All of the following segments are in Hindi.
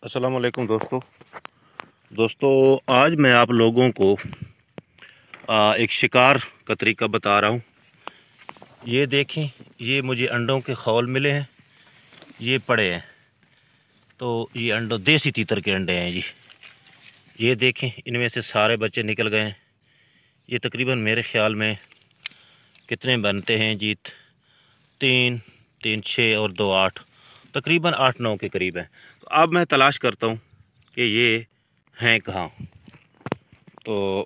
अस्सलाम वालेकुम दोस्तों आज मैं आप लोगों को एक शिकार का तरीका बता रहा हूँ। ये देखें, ये मुझे अंडों के खौल मिले हैं, ये पड़े हैं। तो ये अंडों देसी तीतर के अंडे हैं जी। ये देखें, इनमें से सारे बच्चे निकल गए हैं। ये तकरीबन मेरे ख्याल में कितने बनते हैं जी, 3 3 6 और 2 8, तकरीबन 8-9 के करीब हैं। तो अब मैं तलाश करता हूँ कि ये हैं कहाँ। तो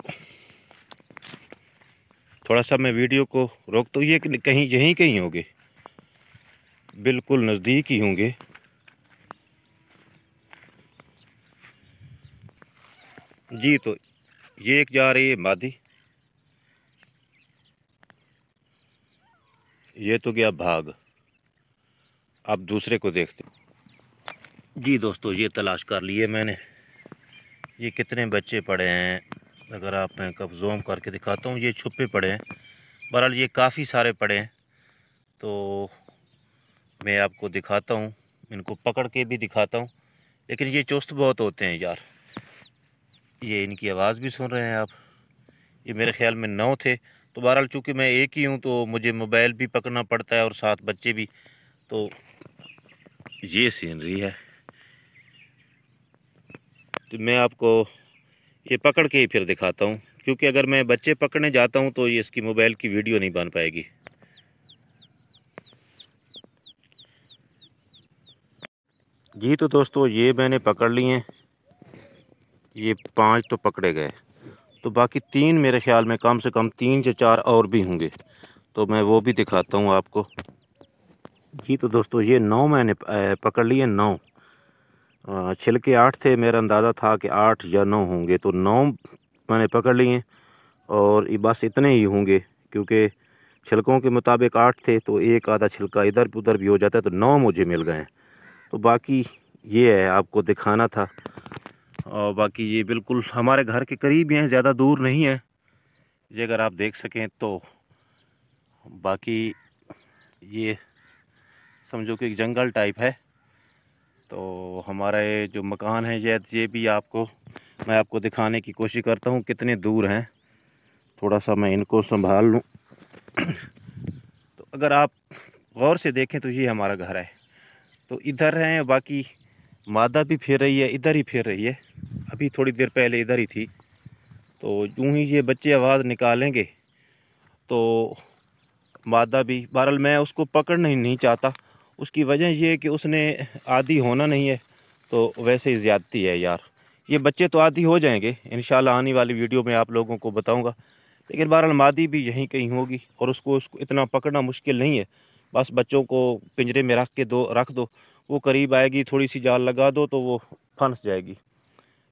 थोड़ा सा मैं वीडियो को रोक, तो ये कहीं यहीं कहीं होंगे, बिल्कुल नज़दीक ही होंगे। जी तो ये एक जा रही है मादी, ये तो गया भाग। अब दूसरे को देखते जी। दोस्तों ये तलाश कर लिए मैंने, ये कितने बच्चे पड़े हैं। अगर आप मैं कब ज़ूम करके दिखाता हूँ, ये छुपे पड़े हैं। बहरहाल ये काफ़ी सारे पड़े हैं, तो मैं आपको दिखाता हूँ, इनको पकड़ के भी दिखाता हूँ। लेकिन ये चुस्त बहुत होते हैं यार। ये इनकी आवाज़ भी सुन रहे हैं आप। ये मेरे ख्याल में 9 थे। तो बहरहाल चूँकि मैं एक ही हूँ तो मुझे मोबाइल भी पकड़ना पड़ता है और साथ बच्चे भी। तो ये सीनरी है। तो मैं आपको ये पकड़ के ही फिर दिखाता हूँ, क्योंकि अगर मैं बच्चे पकड़ने जाता हूँ तो ये इसकी मोबाइल की वीडियो नहीं बन पाएगी। जी तो दोस्तों ये मैंने पकड़ लिए हैं, ये 5 तो पकड़े गए। तो बाकी 3 मेरे ख्याल में कम से कम 3 या 4 और भी होंगे, तो मैं वो भी दिखाता हूँ आपको। जी तो दोस्तों ये 9 मैंने पकड़ लिए, 9। छिलके 8 थे, मेरा अंदाज़ा था कि 8 या 9 होंगे, तो 9 मैंने पकड़ लिए। और ये बस इतने ही होंगे, क्योंकि छिलकों के मुताबिक 8 थे, तो एक आधा छिलका इधर उधर भी हो जाता है, तो 9 मुझे मिल गए। तो बाकी ये है, आपको दिखाना था। और बाकी ये बिल्कुल हमारे घर के करीब ही हैं, ज़्यादा दूर नहीं है ये, अगर आप देख सकें तो। बाकी ये समझो कि जंगल टाइप है। तो हमारे जो मकान है ये भी मैं आपको दिखाने की कोशिश करता हूँ कितने दूर हैं। थोड़ा सा मैं इनको संभाल लूँ। तो अगर आप गौर से देखें तो ये हमारा घर है। तो इधर हैं, बाकी मादा भी फिर रही है, इधर ही फिर रही है। अभी थोड़ी देर पहले इधर ही थी। तो यूँ ही ये बच्चे आवाज़ निकालेंगे तो मादा भी। बहरहाल मैं उसको पकड़ना ही नहीं चाहता, उसकी वजह ये है कि उसने आदी होना नहीं है। तो वैसे ही ज़्यादती है यार। ये बच्चे तो आदी हो जाएंगे इंशाल्लाह, आने वाली वीडियो में आप लोगों को बताऊंगा। लेकिन बहरहाल मादी भी यहीं कहीं होगी, और उसको इतना पकड़ना मुश्किल नहीं है। बस बच्चों को पिंजरे में रख दो, वो करीब आएगी, थोड़ी सी जाल लगा दो तो वो फंस जाएगी।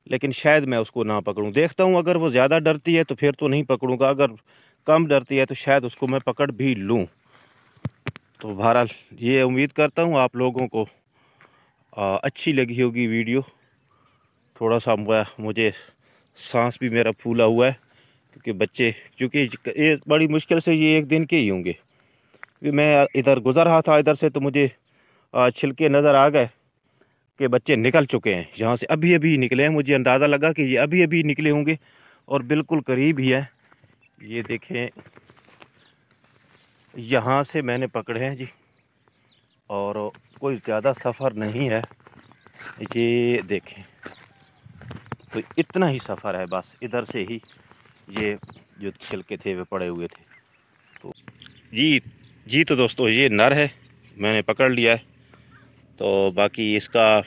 लेकिन शायद मैं उसको ना पकड़ूं, देखता हूं। अगर वो ज़्यादा डरती है तो फिर तो नहीं पकड़ूंगा, अगर कम डरती है तो शायद उसको मैं पकड़ भी लूं। तो बहरहाल ये उम्मीद करता हूं आप लोगों को अच्छी लगी होगी वीडियो। थोड़ा सा मुझे सांस भी मेरा फूला हुआ है, क्योंकि ये बड़ी मुश्किल से ये एक दिन के ही होंगे। मैं इधर गुज़र रहा था, इधर से तो मुझे छिलके नज़र आ गए कि बच्चे निकल चुके हैं यहाँ से, अभी अभी निकले हैं। मुझे अंदाज़ा लगा कि ये अभी अभी निकले होंगे, और बिल्कुल करीब ही है। ये देखें, यहाँ से मैंने पकड़े हैं जी, और कोई ज़्यादा सफ़र नहीं है। ये देखें, तो इतना ही सफ़र है, बस इधर से ही ये जो छिलके थे वे पड़े हुए थे। तो जी तो दोस्तों ये नर है, मैंने पकड़ लिया है। तो बाकी इसका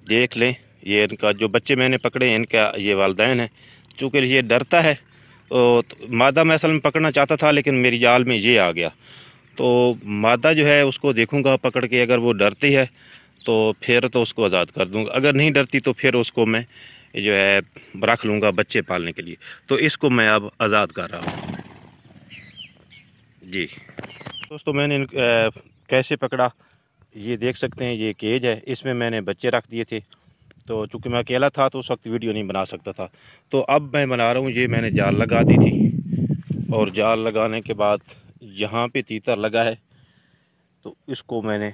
देख लें, ये इनका जो बच्चे मैंने पकड़े हैं, इनका ये वालिदैन है। चूँकि ये डरता है, तो मादा मैं असल में पकड़ना चाहता था, लेकिन मेरी जाल में ये आ गया। तो मादा जो है उसको देखूंगा पकड़ के, अगर वो डरती है तो फिर तो उसको आज़ाद कर दूंगा, अगर नहीं डरती तो फिर उसको मैं जो है रख लूँगा बच्चे पालने के लिए। तो इसको मैं अब आज़ाद कर रहा हूँ जी। दोस्तों मैंने कैसे पकड़ा ये देख सकते हैं। ये केज है, इसमें मैंने बच्चे रख दिए थे। तो चूँकि मैं अकेला था तो उस वक्त वीडियो नहीं बना सकता था। तो अब मैं बना रहा हूँ, ये मैंने जाल लगा दी थी, और जाल लगाने के बाद यहाँ पे तीतर लगा है, तो इसको मैंने